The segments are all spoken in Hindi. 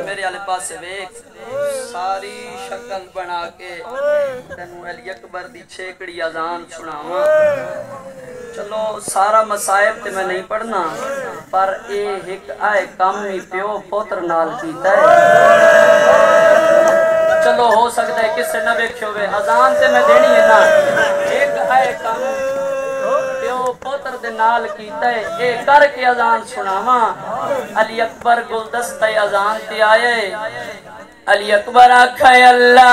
मेरे आले पास वेख सारी शक्ल बना के तेनू अली अकबर दी छेकड़ी अजान सुनावा। चलो सारा मसायब ते मैं नहीं पढ़ना पर ए एक आए काम ही प्यो पुत्र नाल कीता है। चलो हो सकता है किससे न वेख्यो वे अजान ते मैं देनी है ना एक आए काम प्यो पुत्र दे नाल कीता है ए करके अजान सुनावा। अली अकबर गुलदस्ते अजान ते आए। अली अकबर आखे अल्लाहु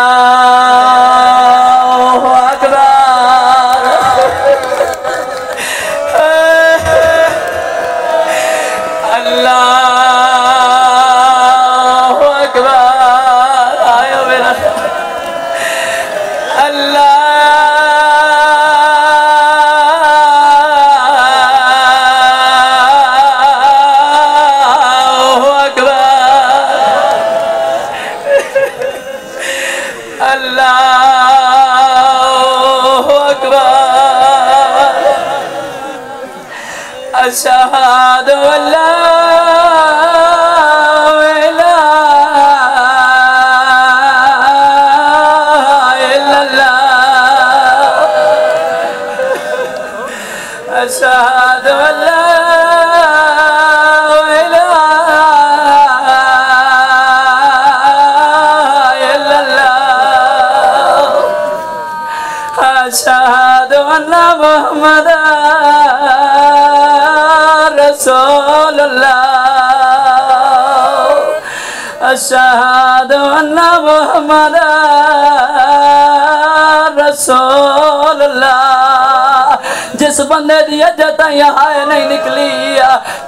अकबर अल्लाहु अकबर आयो मेरा अल्लाहु अकबर अशहदु अल्ला अशहदु अल्ला अशहदु अन्ना मुहम्मदर रसूलुल्लाह अशहदु अन्ना मुहम्मदर रसूलुल्लाह। जिस बंदे दी इज्जत यहाँ नहीं निकली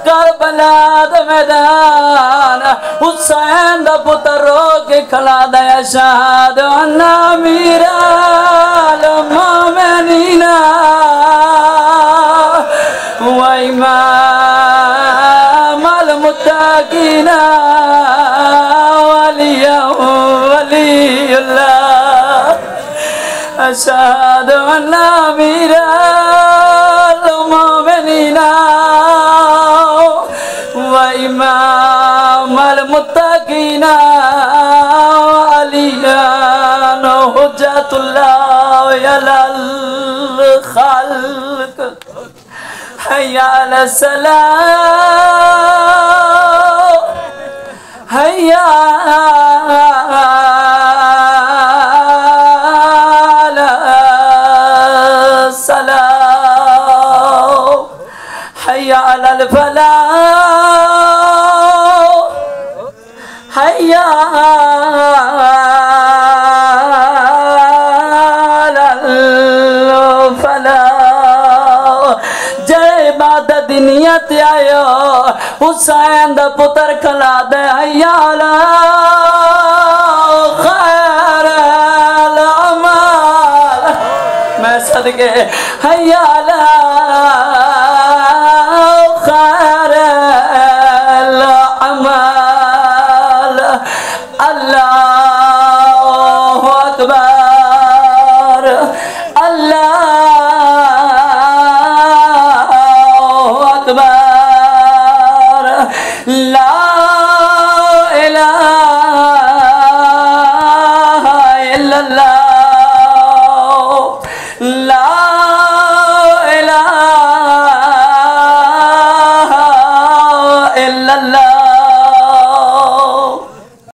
करबला दा मैदान हुसैन दा पुत्र रो के खला दे अशहदु अन्ना अमीरुल मोमिनीन व इमामुल मुत्तकीन वलियुल्लाह अशहदु अन्ना अमीरुल मोमिनीन व इमामुल मुत्तकीन अलियन हुज्जतुल्लाह अलल खल्क हय्या अलस सलाह हय्या अलस सलाह हय्या अलल फलाह हय्या दुनिया ते आयो हुसैन दा पुत्र खला दे हय्या अला खैरुल अमाल मैं सदके हय्या अला